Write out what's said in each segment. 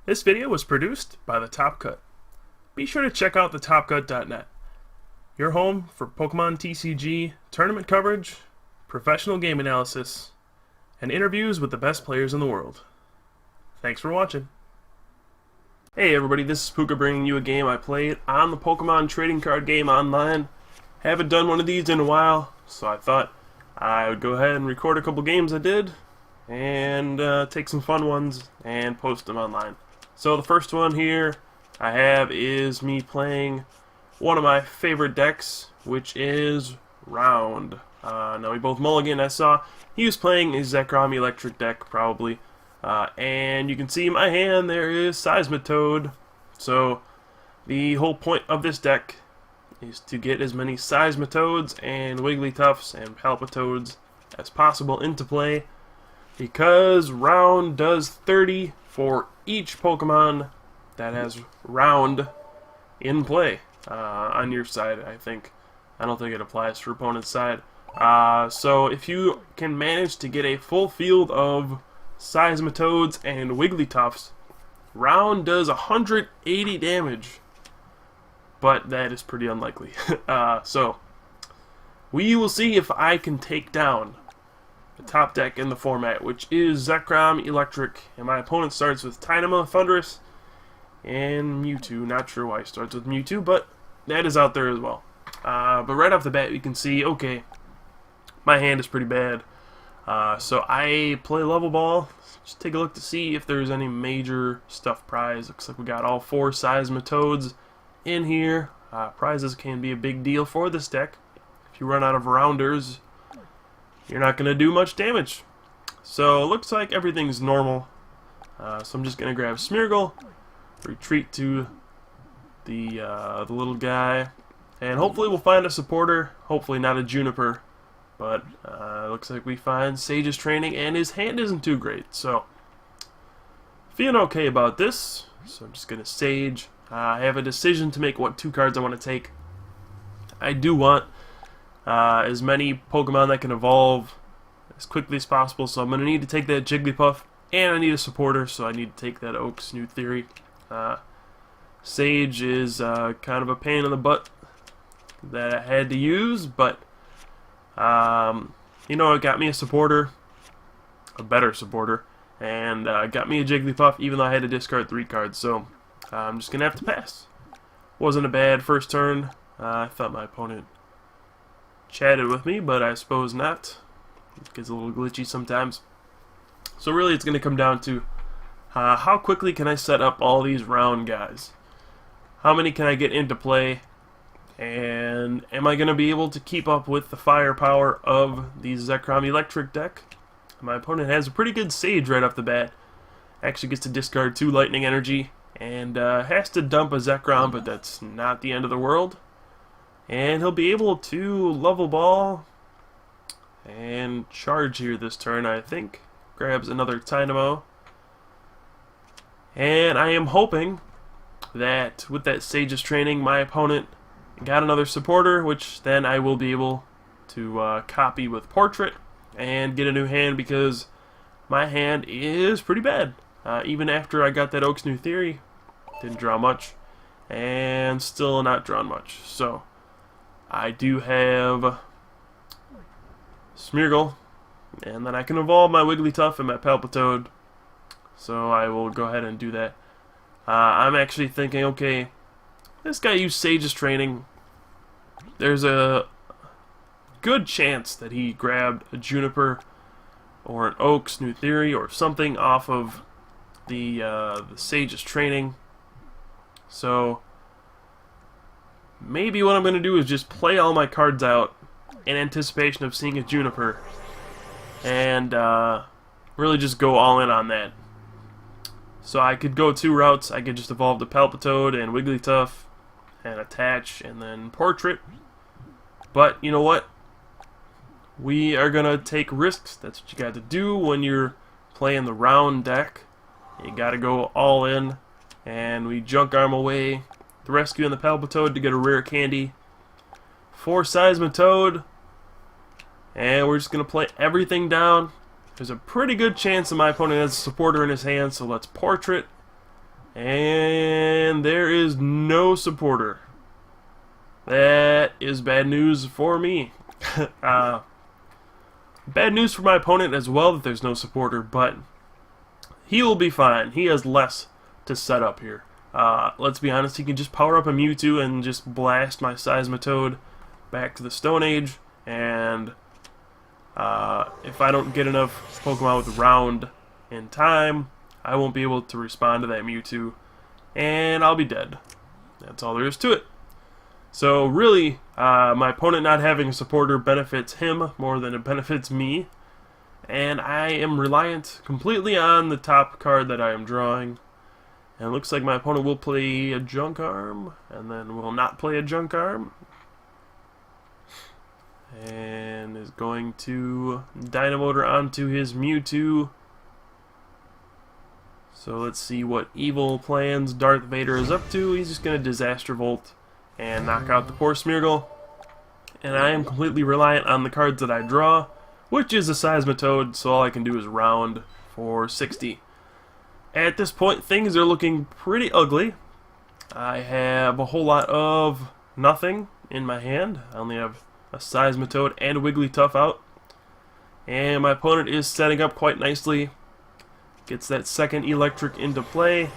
This video was produced by The Top Cut. Be sure to check out thetopcut.net, your home for Pokemon TCG, tournament coverage, professional game analysis, and interviews with the best players in the world. Thanks for watching. Hey everybody, this is Pooka bringing you a game I played on the Pokemon trading card game online. Haven't done one of these in a while, so I thought I would go ahead and record a couple games I did and take some fun ones and post them online. So the first one here I have is me playing one of my favorite decks, which is Round. Now we both mulligan. I saw he was playing a Zekrom Eelektrik deck probably, and you can see in my hand there is Seismitoad. So the whole point of this deck is to get as many Seismitoads and Wigglytuffs and Palpitoads as possible into play, because Round does 30 for each Pokemon that has Round in play on your side. I don't think it applies for opponent's side. So if you can manage to get a full field of Seismitoads and Wigglytuffs, Round does 180 damage, but that is pretty unlikely. So we will see if I can take down the top deck in the format, which is Zekrom Eelektrik, and my opponent starts with Tynamo, Thundurus, and Mewtwo. Not sure why he starts with Mewtwo, but that is out there as well. But right off the bat, you can see, okay, my hand is pretty bad. So I play Level Ball. Just take a look to see if there's any major stuff prize. Looks like we got all 4 Seismitoads in here. Prizes can be a big deal for this deck. If you run out of Rounders, you're not going to do much damage. So it looks like everything's normal. So I'm just going to grab Smeargle, retreat to the little guy, and hopefully we'll find a supporter. Hopefully not a Juniper, but looks like we find Sage's Training, and his hand isn't too great. So feeling okay about this. So I'm just going to Sage. I have a decision to make what 2 cards I want to take. I do want as many Pokemon that can evolve as quickly as possible, so I'm going to need to take that Jigglypuff, and I need a supporter, so I need to take that Oak's New Theory. Sage is kind of a pain in the butt that I had to use, but you know, it got me a supporter, a better supporter, and got me a Jigglypuff, even though I had to discard 3 cards, so I'm just going to have to pass. Wasn't a bad first turn. I thought my opponent chatted with me, but I suppose not. It gets a little glitchy sometimes. So really it's going to come down to how quickly can I set up all these Round guys? How many can I get into play? And am I going to be able to keep up with the firepower of the Zekrom Eelektrik deck? My opponent has a pretty good Sage right off the bat. Actually gets to discard 2 Lightning Energy, and has to dump a Zekrom, but that's not the end of the world. And he'll be able to Level Ball and charge here this turn, I think. Grabs another Tynamo. And I am hoping that with that Sage's Training, my opponent got another supporter, which then I will be able to copy with Portrait and get a new hand, because my hand is pretty bad. Even after I got that Oak's New Theory, didn't draw much, and still not drawn much. So I do have Smeargle, and then I can evolve my Wigglytuff and my Palpitoad. So I will go ahead and do that. I'm actually thinking, okay, this guy used Sage's Training. There's a good chance that he grabbed a Juniper or an Oak's New Theory or something off of the Sage's Training. So maybe what I'm going to do is just play all my cards out in anticipation of seeing a Juniper, and really just go all in on that. So I could go 2 routes. I could just evolve the Palpitoad and Wigglytuff and attach and then Portrait. But you know what? We are going to take risks. That's what you got to do when you're playing the Round deck. You got to go all in. And we Junk Arm away the Rescue and the Palpitoad to get a rare candy. 4 Seismitoad. And we're just going to play everything down. There's a pretty good chance that my opponent has a supporter in his hand, so let's Portrait. And there is no supporter. That is bad news for me. Bad news for my opponent as well that there's no supporter, but he will be fine. He has less to set up here. Let's be honest, he can just power up a Mewtwo and just blast my Seismitoad back to the Stone Age, and if I don't get enough Pokemon with Round in time, I won't be able to respond to that Mewtwo, and I'll be dead. That's all there is to it. So really, my opponent not having a supporter benefits him more than it benefits me, and I am reliant completely on the top card that I am drawing. And it looks like my opponent will play a Junk Arm, and then will not play a Junk Arm, and is going to Dynamotor onto his Mewtwo. So let's see what evil plans Darth Vader is up to. He's just going to Disaster Volt and knock out the poor Smeargle. And I am completely reliant on the cards that I draw, which is a Seismitoad, so all I can do is round for 60. At this point, things are looking pretty ugly. I have a whole lot of nothing in my hand. I only have a Seismitoad and a Wigglytuff out. And my opponent is setting up quite nicely. Gets that second Eelektrik into play.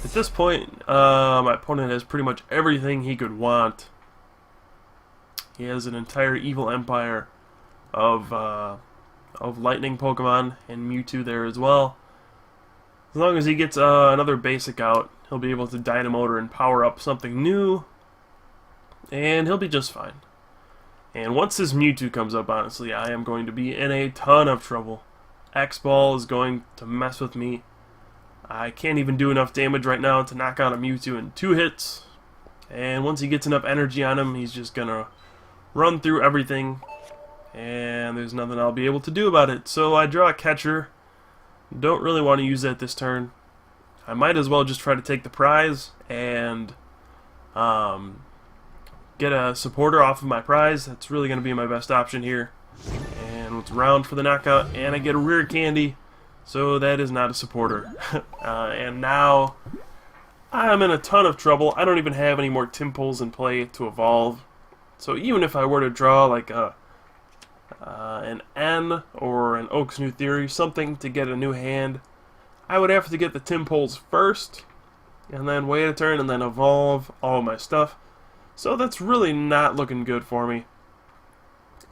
At this point, my opponent has pretty much everything he could want. He has an entire evil empire of lightning Pokemon and Mewtwo there as well. As long as he gets another basic out, he'll be able to Dynamotor and power up something new, and he'll be just fine. And once this Mewtwo comes up, honestly, I am going to be in a ton of trouble. X-Ball is going to mess with me. I can't even do enough damage right now to knock out a Mewtwo in 2 hits. And once he gets enough energy on him, he's just going to run through everything, and there's nothing I'll be able to do about it. So I draw a catcher. Don't really want to use that this turn. I might as well just try to take the prize and get a supporter off of my prize. That's really going to be my best option here. And it's round for the knockout, and I get a rare candy, so that is not a supporter. And now I'm in a ton of trouble. I don't even have any more Timples in play to evolve. So even if I were to draw like an N or an Oak's New Theory, something to get a new hand, I would have to get the Timples first, and then wait a turn, and then evolve all of my stuff. So that's really not looking good for me.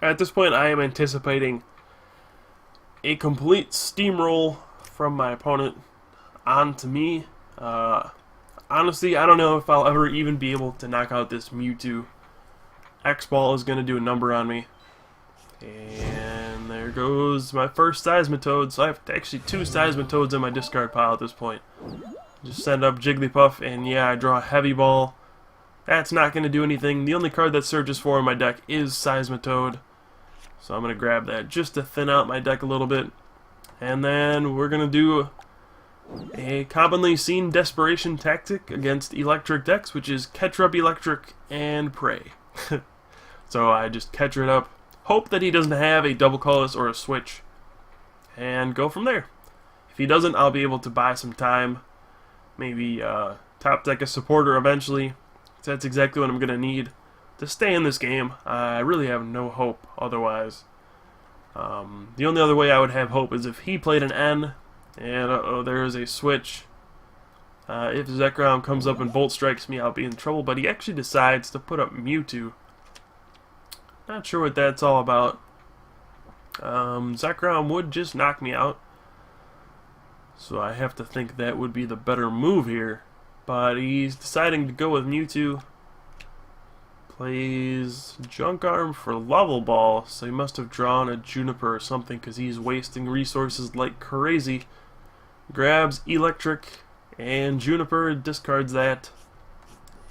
At this point, I am anticipating a complete steamroll from my opponent onto me. Honestly, I don't know if I'll ever even be able to knock out this Mewtwo. X-Ball is going to do a number on me. And there goes my first Seismitoad. So I have actually 2 Seismitoads in my discard pile at this point. Just send up Jigglypuff, and yeah, I draw a Heavy Ball. That's not going to do anything. The only card that searches for in my deck is Seismitoad. So I'm going to grab that just to thin out my deck a little bit. And then we're going to do a commonly seen desperation tactic against electric decks, which is catch up Eelektrik and pray. So I just catch it up, hope that he doesn't have a double colorless or a switch, and go from there. If he doesn't, I'll be able to buy some time, maybe top deck a supporter eventually. That's exactly what I'm going to need to stay in this game. I really have no hope otherwise. The only other way I would have hope is if he played an N, and there is a switch. If Zekrom comes up and Bolt Strikes me, I'll be in trouble, but he actually decides to put up Mewtwo. Not sure what that's all about. Zekrom would just knock me out, so I have to think that would be the better move here. But he's deciding to go with Mewtwo. Plays Junk Arm for Level Ball, so he must have drawn a Juniper or something because he's wasting resources like crazy. Grabs Eelektrik and Juniper, discards that,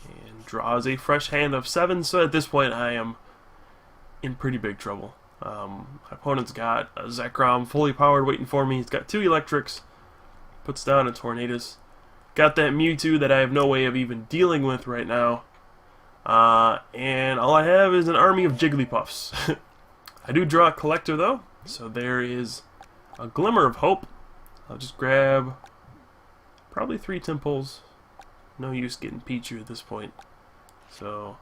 and draws a fresh hand of 7. So at this point I am in pretty big trouble. My opponent's got a Zekrom fully powered waiting for me. He's got 2 Eelektriks, puts down a Tornadus. Got that Mewtwo that I have no way of even dealing with right now. And all I have is an army of Jigglypuffs. I do draw a Collector though, so there is a glimmer of hope. I'll just grab Probably 3 Timples. No use getting Pichu at this point. So,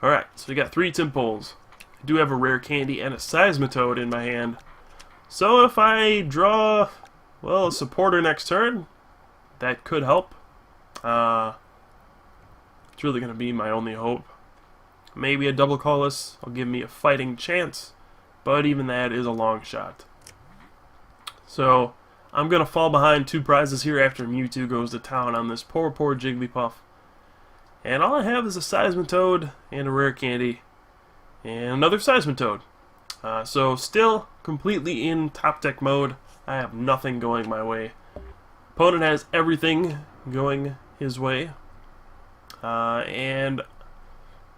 alright, so we got 3 Timples. I do have a rare candy and a Seismitoad in my hand. So if I draw, well, a supporter next turn, that could help. It's really going to be my only hope. Maybe a double colorless will give me a fighting chance, but even that is a long shot. So I'm going to fall behind 2 prizes here after Mewtwo goes to town on this poor Jigglypuff. And all I have is a Seismitoad and a rare candy and another Seismitoad. So still completely in top deck mode. I have nothing going my way. Opponent has everything going his way. And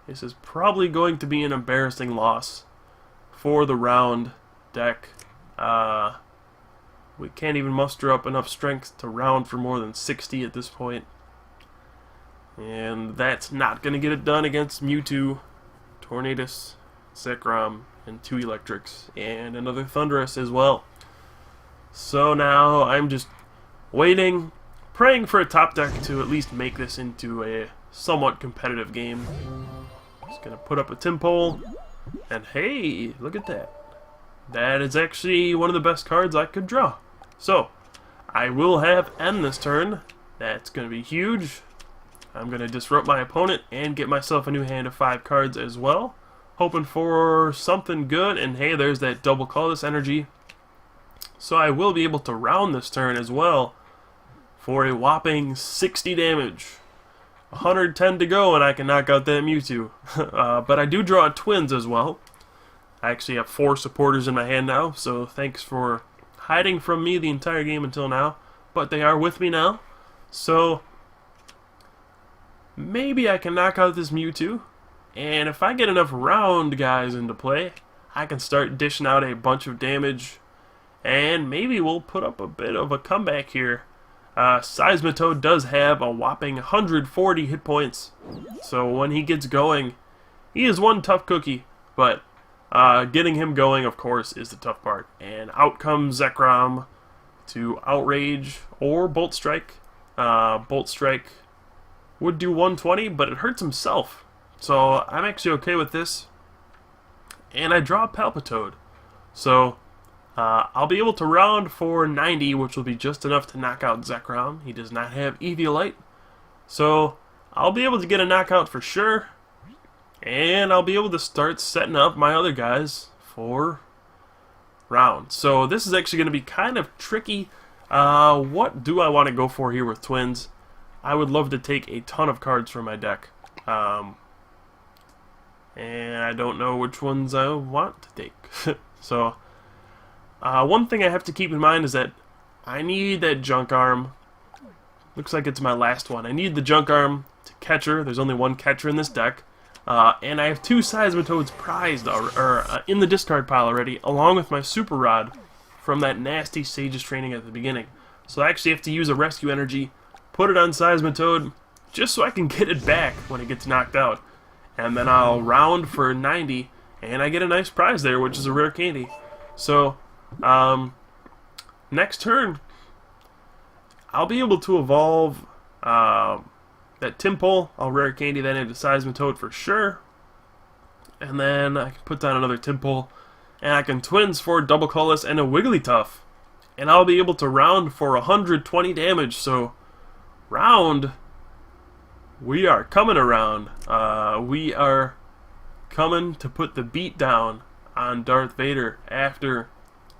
this is probably going to be an embarrassing loss for the round deck. We can't even muster up enough strength to round for more than 60 at this point. And that's not going to get it done against Mewtwo, Tornadus, Zekrom, and 2 Eelektriks, and another Thundurus as well. So now I'm just waiting, praying for a top deck to at least make this into a somewhat competitive game. Just going to put up a Timpole, and hey, look at that. That is actually one of the best cards I could draw. So, I will have N this turn. That's going to be huge. I'm going to disrupt my opponent and get myself a new hand of 5 cards as well. Hoping for something good, and hey, there's that double colorless energy. So I will be able to round this turn as well for a whopping 60 damage. 110 to go and I can knock out that Mewtwo. But I do draw Twins as well. I actually have 4 supporters in my hand now, so thanks for hiding from me the entire game until now. But they are with me now, so maybe I can knock out this Mewtwo. And if I get enough round guys into play, I can start dishing out a bunch of damage. And maybe we'll put up a bit of a comeback here. Seismitoad does have a whopping 140 hit points. So when he gets going, he is one tough cookie. But getting him going, of course, is the tough part. And out comes Zekrom to Outrage or Bolt Strike. Bolt Strike would do 120, but it hurts himself. So I'm actually okay with this. And I draw Palpitoad. So I'll be able to round for 90, which will be just enough to knock out Zekrom. He does not have Eviolite. So I'll be able to get a knockout for sure. And I'll be able to start setting up my other guys for round. So this is actually going to be kind of tricky. What do I want to go for here with Twins? I would love to take a ton of cards from my deck. And I don't know which ones I want to take. So, one thing I have to keep in mind is that I need that Junk Arm. Looks like it's my last one. I need the Junk Arm to Catcher. There's only 1 Catcher in this deck. And I have 2 Seismitoads prized in the discard pile already, along with my Super Rod from that nasty Sage's training at the beginning. So I actually have to use a Rescue Energy, put it on Seismitoad, just so I can get it back when it gets knocked out. And then I'll round for 90, and I get a nice prize there, which is a rare candy. So, next turn, I'll be able to evolve that Timpole. I'll rare candy that into Seismitoad for sure. And then I can put down another Timpole, and I can Twins for double colorless and a Wigglytuff. And I'll be able to round for 120 damage, so round... We are coming around. We are coming to put the beat down on Darth Vader after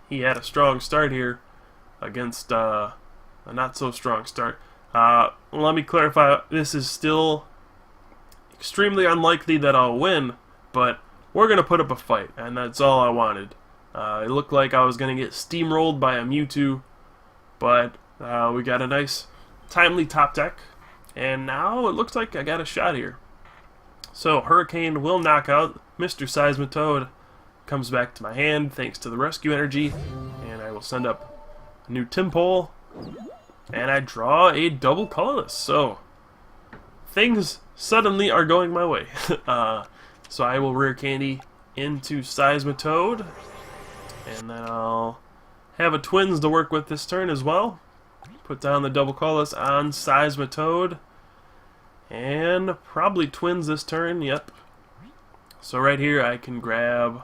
he had a strong start here against a not so strong start. Let me clarify, this is still extremely unlikely that I'll win, but we're going to put up a fight, and that's all I wanted. It looked like I was going to get steamrolled by a Mewtwo, but we got a nice timely top deck. And now it looks like I got a shot here. So Hurricane will knock out Mr. Seismitoad. Comes back to my hand thanks to the Rescue Energy. And I will send up a new Timpole. And I draw a double colorless. So things suddenly are going my way. So I will rare candy into Seismitoad. And then I'll have a Twins to work with this turn as well. put down the double colorless on Seismitoad. And probably twins this turn, yep. So right here I can grab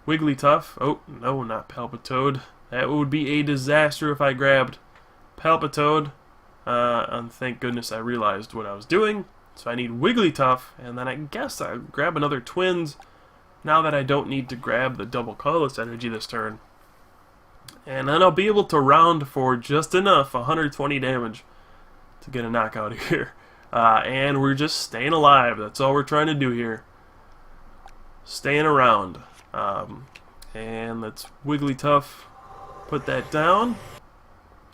Wigglytuff. Oh, no, not Palpitoad. That would be a disaster if I grabbed Palpitoad. And thank goodness I realized what I was doing. So I need Wigglytuff, and then I guess I'll grab another twins now that I don't need to grab the double colorless energy this turn. And then I'll be able to round for just enough, 120 damage, to get a knockout here. And we're just staying alive. That's all we're trying to do here. Staying around. And let's Wigglytuff put that down.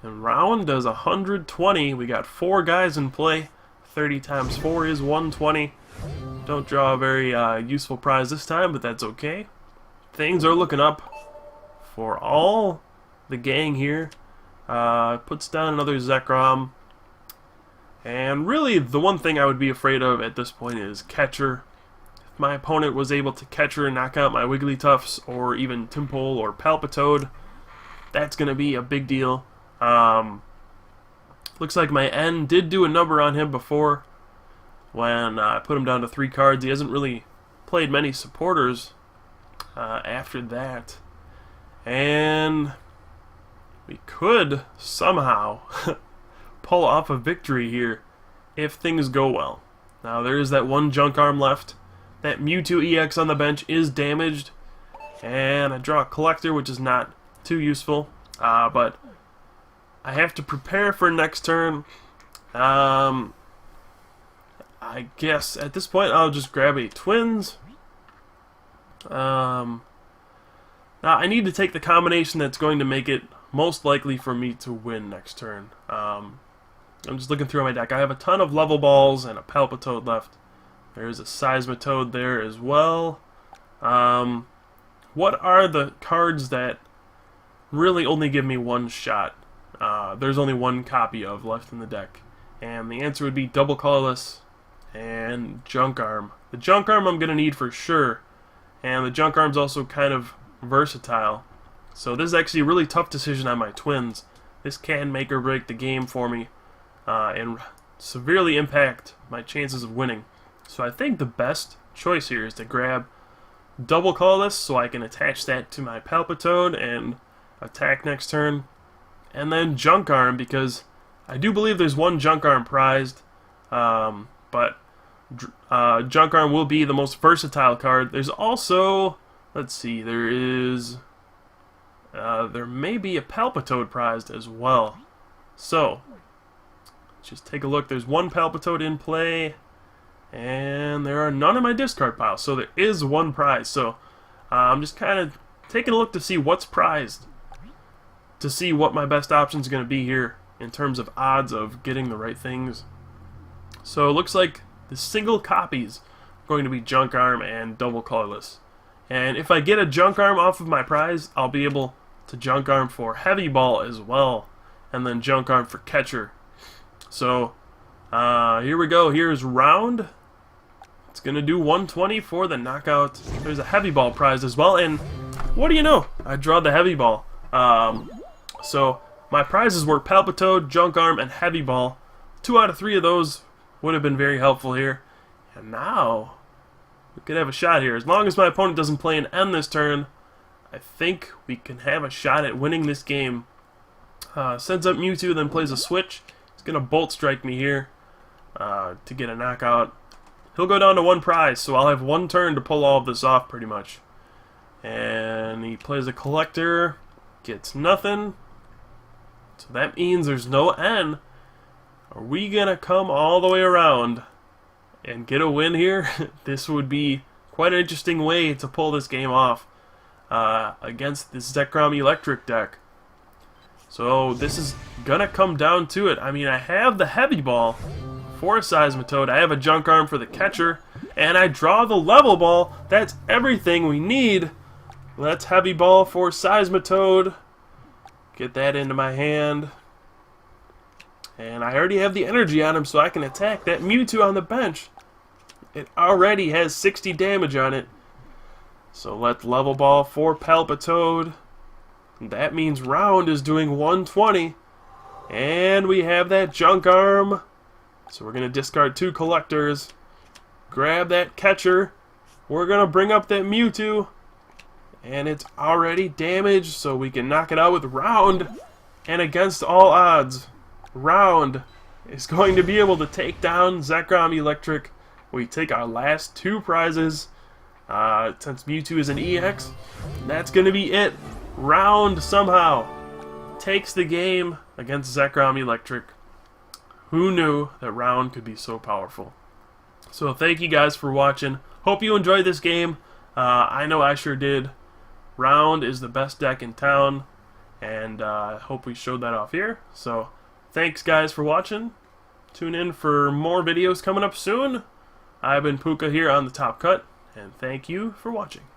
And round does 120. We got 4 guys in play. 30 times 4 is 120. Don't draw a very useful prize this time, but that's okay. Things are looking up for all the gang here. Puts down another Zekrom. And really, the one thing I would be afraid of at this point is catcher. If my opponent was able to catcher and knock out my Wigglytuffs, or even Tympole or Palpitoad, that's going to be a big deal. Looks like my N did do a number on him before when I put him down to 3 cards. He hasn't really played many supporters after that. And we could somehow pull off a victory here if things go well. Now there is that one junk arm left. That Mewtwo EX on the bench is damaged. And I draw a collector, which is not too useful. But I have to prepare for next turn. I guess at this point I'll just grab a twins. Now I need to take the combination that's going to make it most likely for me to win next turn. I'm just looking through my deck. I have a ton of level balls and a Palpitoad left. There's a Seismitoad there as well. What are the cards that really only give me one shot? There's only one copy of left in the deck. And the answer would be double colorless and junk arm. The junk arm I'm going to need for sure. And the junk arm's also kind of versatile. So this is actually a really tough decision on my twins. This can make or break the game for me and severely impact my chances of winning. So I think the best choice here is to grab double colorless so I can attach that to my Palpitoad and attack next turn. And then junk arm, because I do believe there's one junk arm prized, but junk arm will be the most versatile card. There's also, let's see, there may be a Palpitoad prized as well. So let's just take a look. There's one Palpitoad in play, and there are none in my discard pile. So there is one prize. So I'm just kind of taking a look to see what's prized, to see what my best option is going to be here in terms of odds of getting the right things. So it looks like the single copies are going to be junk arm and double colorless. And if I get a junk arm off of my prize, I'll be able to junk arm for heavy ball as well, and then junk arm for catcher. So here we go. Here's round. It's gonna do 120 for the knockout. There's a heavy ball prize as well, and what do you know? I draw the heavy ball. So my prizes were Palpitoad, junk arm, and heavy ball. 2 out of 3 of those would have been very helpful here. And now we could have a shot here. As long as my opponent doesn't play an N this turn, I think we can have a shot at winning this game. Sends up Mewtwo, then plays a switch. He's going to Bolt Strike me here to get a knockout. He'll go down to 1 prize, so I'll have 1 turn to pull all of this off pretty much. And he plays a collector, gets nothing. So that means there's no N. Are we going to come all the way around and get a win here? This would be quite an interesting way to pull this game off against this Zekrom Eelektrik deck. So this is going to come down to it. I mean, I have the heavy ball for a Seismitoad. I have a junk arm for the catcher. And I draw the level ball. That's everything we need. Let's heavy ball for Seismitoad. Get that into my hand. And I already have the energy on him, so I can attack that Mewtwo on the bench. It already has 60 damage on it. So let's level ball for Palpitoad. That means round is doing 120. And we have that junk arm. So we're going to discard 2 collectors. Grab that catcher. We're going to bring up that Mewtwo. And it's already damaged, so we can knock it out with Round. And against all odds, Round is going to be able to take down Zekrom Eelektrik. We take our last 2 prizes. Since Mewtwo is an EX, that's going to be it. Round somehow takes the game against Zekrom Eelektrik. Who knew that Round could be so powerful? So thank you guys for watching. Hope you enjoyed this game. I know I sure did. Round is the best deck in town, and hope we showed that off here. So thanks guys for watching. Tune in for more videos coming up soon. I've been Pooka here on the Top Cut, and thank you for watching.